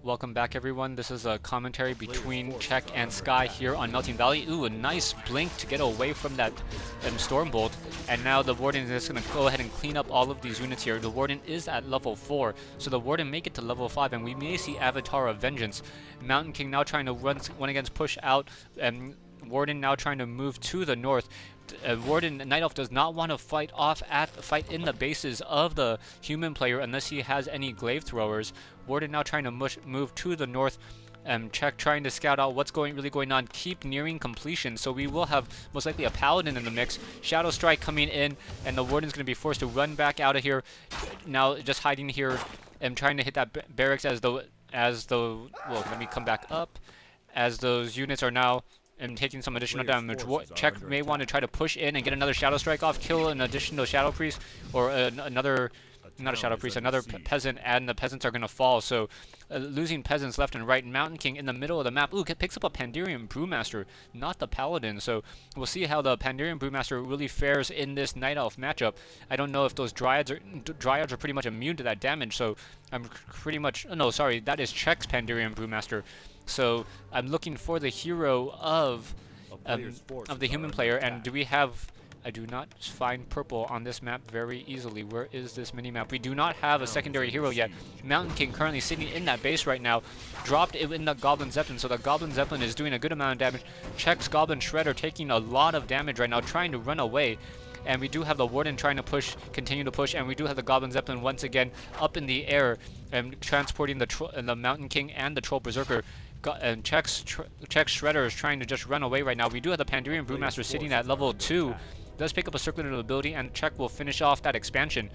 Welcome back, everyone. This is a commentary between Czech and Sky here on Melting Valley. Ooh, a nice blink to get away from that Storm Bolt. And now the Warden is just going to go ahead and clean up all of these units here. The Warden is at level 4, so the Warden may get to level 5, and we may see Avatar of Vengeance. Mountain King now trying to run against push out, and Warden now trying to move to the north. Warden Night Elf does not want to fight in the bases of the human player unless he has any glaive throwers. Warden now trying to move to the north. Czech trying to scout out what's really going on. Keep nearing completion, so we will have most likely a paladin in the mix. Shadow Strike coming in, and the Warden's going to be forced to run back out of here. Now just hiding here and trying to hit that barracks well, let me come back up as those units are now taking some additional damage. Czech may want to try to push in and get another Shadow Strike off, kill an additional Shadow Priest, or another peasant, and the peasants are going to fall. So losing peasants left and right. Mountain King in the middle of the map. Ooh, picks up a Pandarian Brewmaster, not the Paladin. So we'll see how the Pandarian Brewmaster really fares in this Night Elf matchup. I don't know if those Dryads are pretty much immune to that damage. So I'm pretty much... Oh, no, sorry, that is Czech's Pandarian Brewmaster. So I'm looking for the hero of the human player, and do we have... I do not find purple on this map very easily. Where is this mini-map? We do not have a secondary hero yet. Mountain King currently sitting in that base right now. Dropped it in the Goblin Zeppelin, so the Goblin Zeppelin is doing a good amount of damage. Czech's Goblin Shredder taking a lot of damage right now, trying to run away. And we do have the Warden trying to continue to push, and we do have the Goblin Zeppelin once again up in the air and transporting the Mountain King and the Troll Berserker. And Czech's Shredder is trying to just run away right now. We do have the Pandarian Brewmaster sitting at level 2. Does pick up a circular ability, and Czech will finish off that expansion.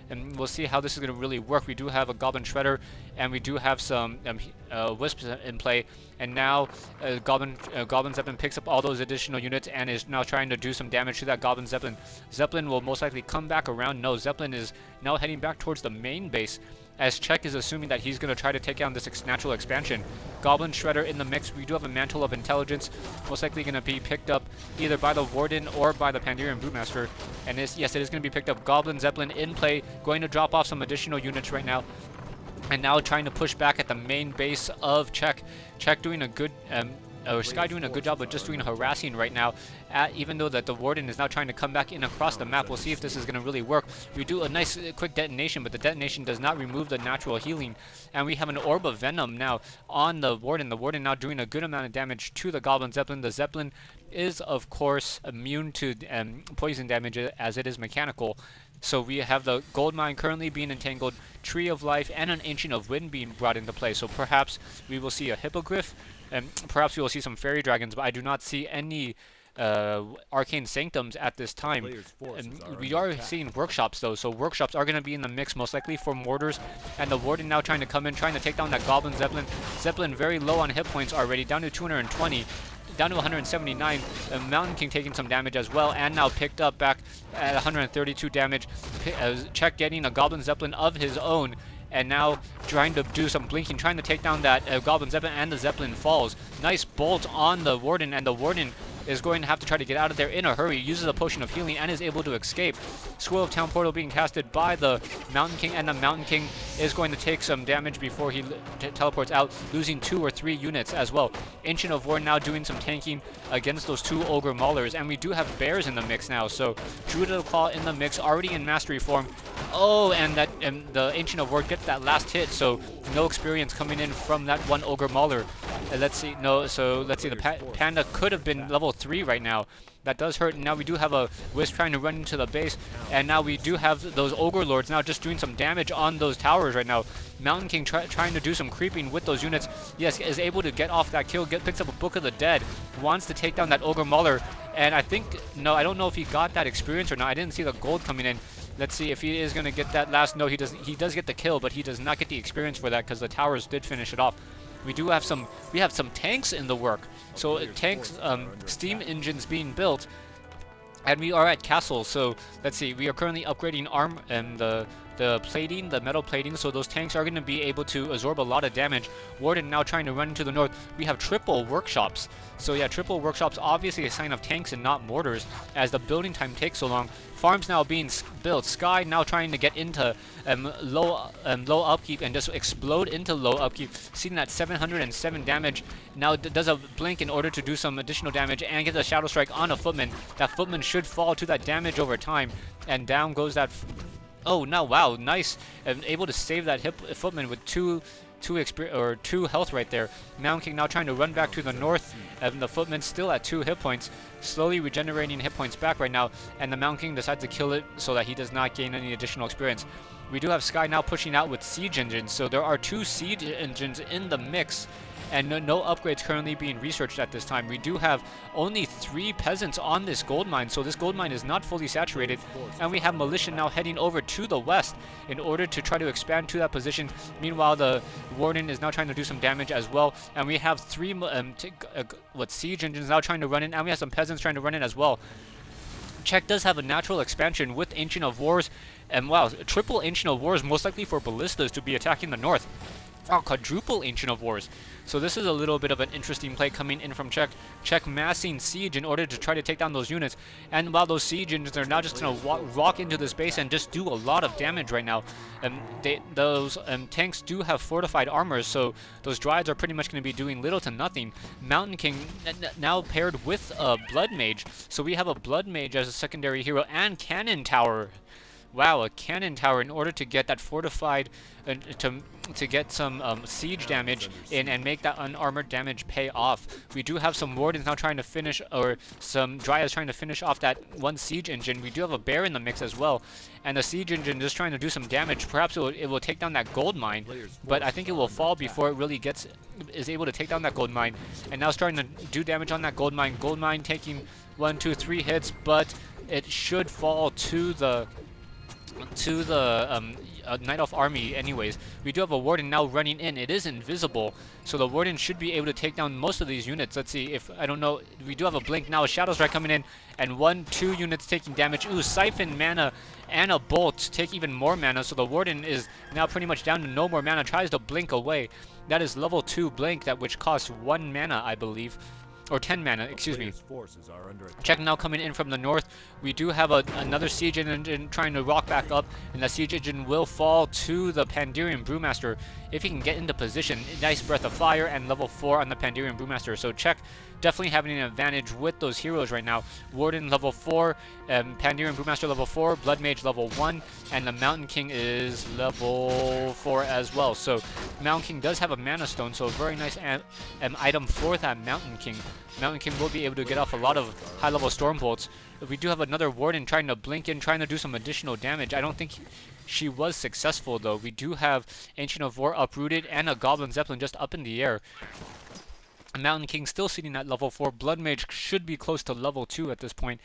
And we'll see how this is going to really work. We do have a Goblin Shredder, and we do have some Wisps in play. And now Goblin Zeppelin picks up all those additional units and is now trying to do some damage to that Goblin Zeppelin. Zeppelin will most likely come back around. No, Zeppelin is now heading back towards the main base, as Czech is assuming that he's going to try to take down this natural expansion. Goblin Shredder in the mix. We do have a Mantle of Intelligence, most likely going to be picked up either by the Warden or by the Pandarian Brewmaster. And yes, it is going to be picked up. Goblin Zeppelin in play, going to drop off some additional units right now. And now trying to push back at the main base of Czech. Czech doing a good... Sky doing a good job of just doing harassing right now, even though that the Warden is now trying to come back in across the map. We'll see if this is going to really work. We do a nice quick detonation, but the detonation does not remove the natural healing. And we have an Orb of Venom now on the Warden. The Warden now doing a good amount of damage to the Goblin Zeppelin. The Zeppelin is, of course, immune to poison damage as it is mechanical. So we have the Gold Mine currently being entangled, Tree of Life, and an Ancient of Wind being brought into play. So perhaps we will see a Hippogriff, and perhaps we will see some Fairy Dragons, but I do not see any Arcane Sanctums at this time. And we are seeing Workshops, though, so Workshops are going to be in the mix, most likely for Mortars. And the Warden now trying to come in, trying to take down that Goblin Zeppelin. Zeppelin very low on hit points already, down to 220. Down to 179. Mountain King taking some damage as well, and now picked up back at 132 damage. Czech getting a Goblin Zeppelin of his own, and now trying to do some blinking, trying to take down that Goblin Zeppelin, and the Zeppelin falls. Nice bolt on the Warden, and the Warden is going to have to try to get out of there in a hurry. Uses a Potion of Healing and is able to escape. Scroll of Town Portal being casted by the Mountain King, and the Mountain King is going to take some damage before he teleports out, losing 2 or 3 units as well. Ancient of War now doing some tanking against those 2 Ogre Maulers, and we do have Bears in the mix now. So Druid of the Claw in the mix, already in Mastery form. Oh, and the Ancient of War gets that last hit, so no experience coming in from that 1 Ogre Mauler. Let's see, the Panda could have been level 3 right now. That does hurt, and now we do have a Wisp trying to run into the base, and now we do have those Ogre Lords now just doing some damage on those towers right now. Mountain King trying to do some creeping with those units. Yes, is able to get off that kill, picks up a Book of the Dead, wants to take down that Ogre Mauler, and I don't know if he got that experience or not. I didn't see the gold coming in. Let's see if he is going to get that last. No, he doesn't. He does get the kill, but he does not get the experience for that because the towers did finish it off. We have some tanks in the work. So tanks, steam engines being built, and we are at castle. So let's see, we are currently upgrading the the plating, the metal plating, so those tanks are going to be able to absorb a lot of damage. Warden now trying to run into the north. We have triple workshops. So yeah, triple workshops, obviously a sign of tanks and not mortars, as the building time takes so long. Farms now being built. Sky now trying to get into low upkeep and just explode into low upkeep. Seeing that 707 damage. Now does a blink in order to do some additional damage and gets a Shadow Strike on a Footman. That Footman should fall to that damage over time. And down goes that... Oh, no, wow, nice. Able to save that Footman with two health right there. Mountain King now trying to run back to the north, and the Footman still at 2 hit points, slowly regenerating hit points back right now, and the Mountain King decides to kill it so that he does not gain any additional experience. We do have Sky now pushing out with siege engines, so there are 2 siege engines in the mix, and no upgrades currently being researched at this time. We do have only 3 peasants on this gold mine, so this gold mine is not fully saturated, and we have militia now heading over to the west in order to try to expand to that position. Meanwhile, the warden is now trying to do some damage as well, and we have 3 siege engines now trying to run in, and we have some peasants trying to run in as well. Czech does have a natural expansion with Ancient of Wars, and wow, triple Ancient of Wars, most likely for ballistas to be attacking the north. Wow, quadruple Ancient of Wars. So this is a little bit of an interesting play coming in from Czech. Czech massing siege in order to try to take down those units. And while those siege engines are now just going to walk into this base and just do a lot of damage right now. Those tanks do have fortified armor, so those Dryads are pretty much going to be doing little to nothing. Mountain King now paired with a Blood Mage. So we have a Blood Mage as a secondary hero and Cannon Tower. Wow, a cannon tower in order to get that fortified, to get some siege damage in and make that unarmored damage pay off. We do have some wardens now trying to finish, or some dryads trying to finish off that one siege engine. We do have a bear in the mix as well, and the siege engine just trying to do some damage. Perhaps it will take down that gold mine, but I think it will fall before it really is able to take down that gold mine. And now starting to do damage on that gold mine. Gold mine taking 1, 2, 3 hits, but it should fall to the Night Elf army anyways. We do have a warden now running in. It is invisible, so the warden should be able to take down most of these units. Let's see if, I don't know, we do have a blink now, a Shadow Strike coming in, and 1, 2 units taking damage. Ooh, Siphon mana and a Bolt take even more mana, so the warden is now pretty much down to no more mana, tries to blink away. That is level 2 blink, that which costs 1 mana, I believe. Or 10 mana, excuse me. Czech now coming in from the north. We do have another siege engine trying to rock back up, and the siege engine will fall to the Pandirian Brewmaster if he can get into position. Nice Breath of Fire and level 4 on the Pandirian Brewmaster. So Czech definitely having an advantage with those heroes right now. Warden level 4, Pandirian Brewmaster level 4, Blood Mage level 1, and the Mountain King is level 4 as well. So Mountain King does have a Mana Stone, so a very nice item for that Mountain King. Mountain King will be able to get off a lot of high-level Storm Bolts. We do have another Warden trying to blink in, trying to do some additional damage. I don't think she was successful, though. We do have Ancient of War uprooted and a Goblin Zeppelin just up in the air. Mountain King still sitting at level 4. Blood Mage should be close to level 2 at this point.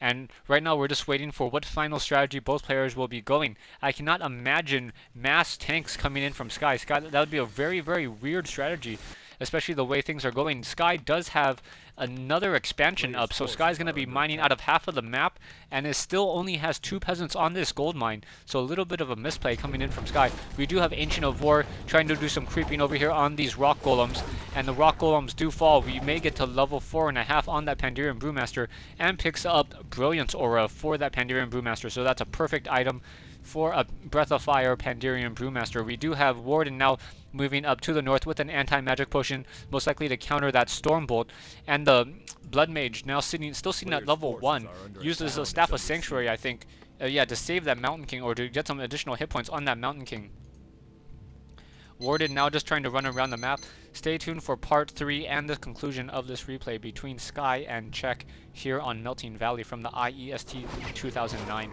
And right now we're just waiting for what final strategy both players will be going. I cannot imagine mass tanks coming in from Sky. That would be a very, very weird strategy, especially the way things are going. Sky does have another expansion up, so Sky's going to be mining out of half of the map, and it still only has 2 peasants on this gold mine, so a little bit of a misplay coming in from Sky. We do have Ancient of War trying to do some creeping over here on these rock golems, and the rock golems do fall. We may get to level 4.5 on that Pandirian Brewmaster, and picks up Brilliance Aura for that Pandirian Brewmaster, so that's a perfect item for a Breath of Fire Pandirian Brewmaster. We do have Warden now moving up to the north with an anti-magic potion, most likely to counter that Storm Bolt. And the Blood Mage now still sitting at level 1, uses a Staff of Sanctuary, I think, yeah, to save that Mountain King, or to get some additional hit points on that Mountain King. Warden now just trying to run around the map. Stay tuned for part 3 and the conclusion of this replay between Sky and Czech here on Melting Valley from the IEST 2009.